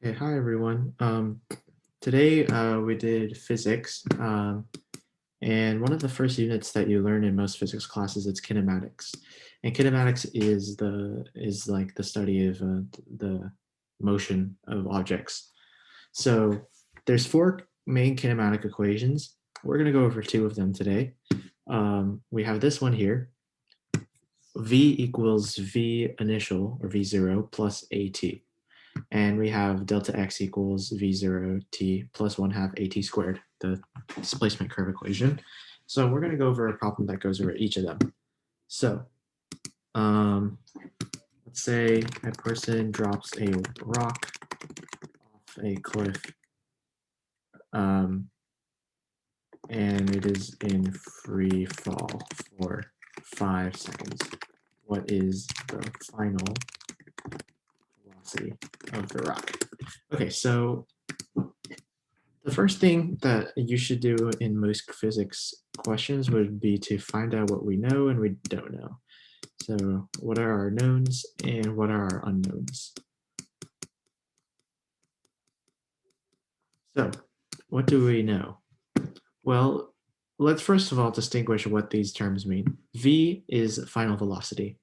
Okay, hi everyone. Today we did physics, and one of the first units that you learn in most physics classes is kinematics, and kinematics is like the study of the motion of objects. So there's four main kinematic equations. We're gonna go over two of them today. We have this one here. V equals V initial or V0 plus AT. And we have delta x equals v0 t plus 1/2 at squared, the displacement curve equation. So we're going to go over a problem that goes over each of them. So um, let's say a person drops a rock off a cliff, um, and it is in free fall for 5 seconds. What is the final velocity of the rock? Okay, so the first thing that you should do in most physics questions would be to find out what we know and we don't know. So what are our knowns and what are our unknowns? So what do we know? Well, let's first of all distinguish what these terms mean. V is final velocity.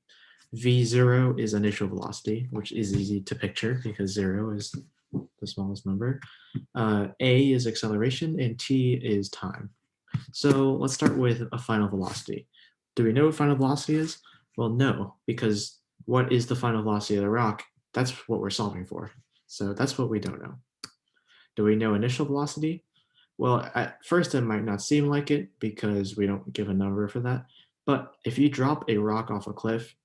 V0 is initial velocity, which is easy to picture because 0 is the smallest number. A is acceleration and T is time. So let's start with a final velocity. Do we know what final velocity is? Well, no, because what is the final velocity of the rock? That's what we're solving for. So that's what we don't know. Do we know initial velocity? Well, at first it might not seem like it because we don't give a number for that. But if you drop a rock off a cliff,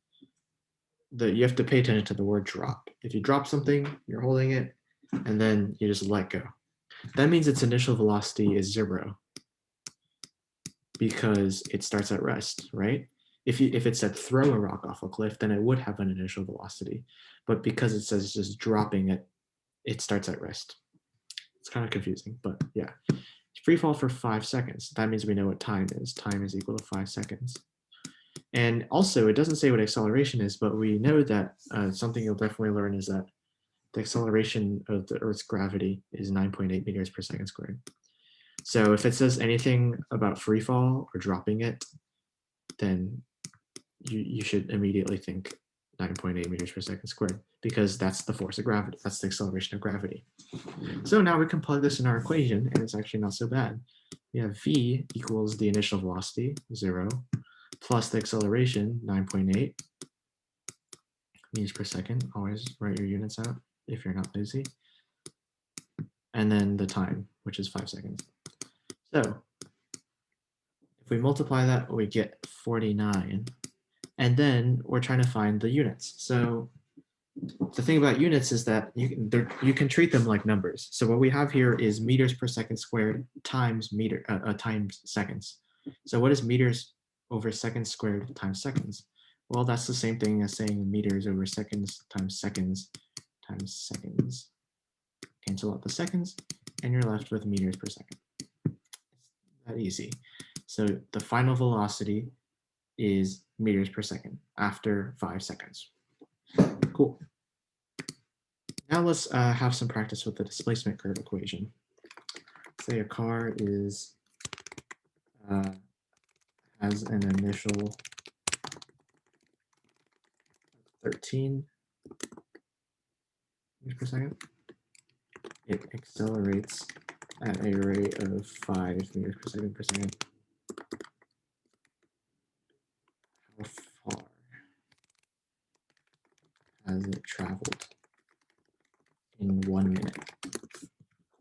you have to pay attention to the word drop. If you drop something, you're holding it, and then you just let go. That means its initial velocity is 0 because it starts at rest, right? If it said throw a rock off a cliff, then it would have an initial velocity. But because it says just dropping it, it starts at rest. It's kind of confusing, but yeah. Free fall for 5 seconds. That means we know what time is. Time is equal to 5 seconds. And also, it doesn't say what acceleration is, but we know that something you'll definitely learn is that the acceleration of the Earth's gravity is 9.8 meters per second squared. So if it says anything about free fall or dropping it, then you should immediately think 9.8 meters per second squared because that's the force of gravity. That's the acceleration of gravity. So now we can plug this in our equation and it's actually not so bad. We have V equals the initial velocity, 0, plus the acceleration, 9.8 meters per second. Always write your units out if you're not lazy. And then the time, which is 5 seconds. So if we multiply that, we get 49. And then we're trying to find the units. So the thing about units is that you can treat them like numbers. So what we have here is meters per second squared times times seconds. So what is meters over seconds squared times seconds? Well, that's the same thing as saying meters over seconds times seconds times seconds. Cancel out the seconds, and you're left with meters per second. It's that easy. So the final velocity is meters per second after 5 seconds. Cool. Now let's have some practice with the displacement curve equation. Say a car has an initial 13 meters per second. It accelerates at a rate of 5 meters per second. How far has it traveled in 1 minute?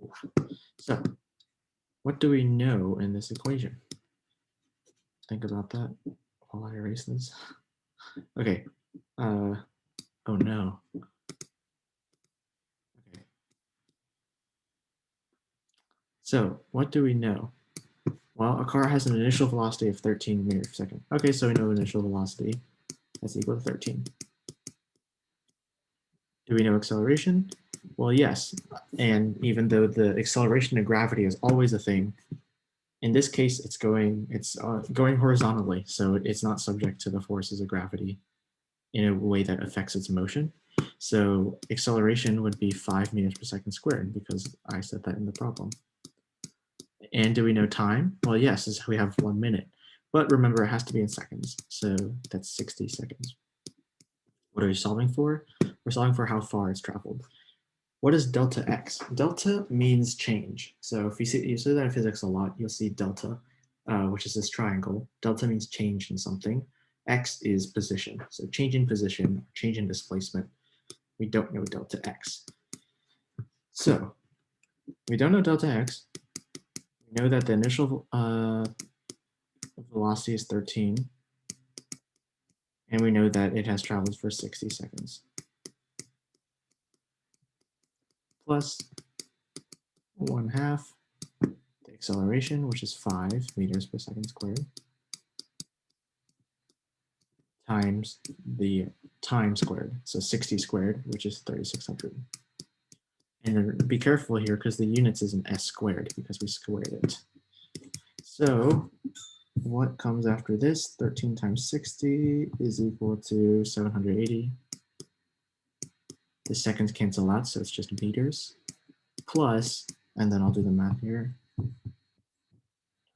Cool. So what do we know in this equation? Think about that while I erase this. Okay. Oh no. Okay. So what do we know? Well, a car has an initial velocity of 13 meters per second. Okay, so we know initial velocity is equal to 13. Do we know acceleration? Well, yes. And even though the acceleration of gravity is always a thing, in this case, it's going horizontally, so it's not subject to the forces of gravity in a way that affects its motion. So acceleration would be 5 meters per second squared because I said that in the problem. And do we know time? Well, yes, we have 1 minute. But remember, it has to be in seconds. So that's 60 seconds. What are we solving for? We're solving for how far it's traveled. What is delta x? Delta means change. So if you see that in physics a lot, you'll see delta, which is this triangle. Delta means change in something. X is position. So change in position, change in displacement. We don't know delta x. So we don't know delta x. We know that the initial velocity is 13. And we know that it has traveled for 60 seconds. Plus 1/2 the acceleration, which is 5 meters per second squared, times the time squared, so 60 squared, which is 3,600. And then be careful here because the units is an s squared because we squared it. So what comes after this? 13 times 60 is equal to 780. The seconds cancel out, so it's just meters. Plus, and then I'll do the math here,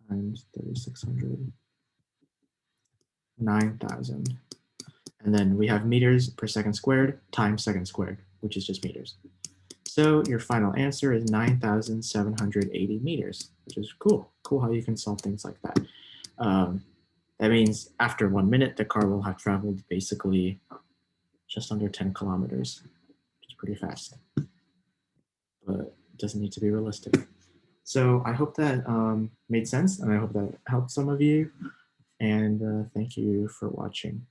times 3,600, 9,000. And then we have meters per second squared times second squared, which is just meters. So your final answer is 9,780 meters, which is cool. Cool how you can solve things like that. That means after 1 minute, the car will have traveled basically just under 10 kilometers, which is pretty fast, but it doesn't need to be realistic. So I hope that made sense, and I hope that helped some of you. And thank you for watching.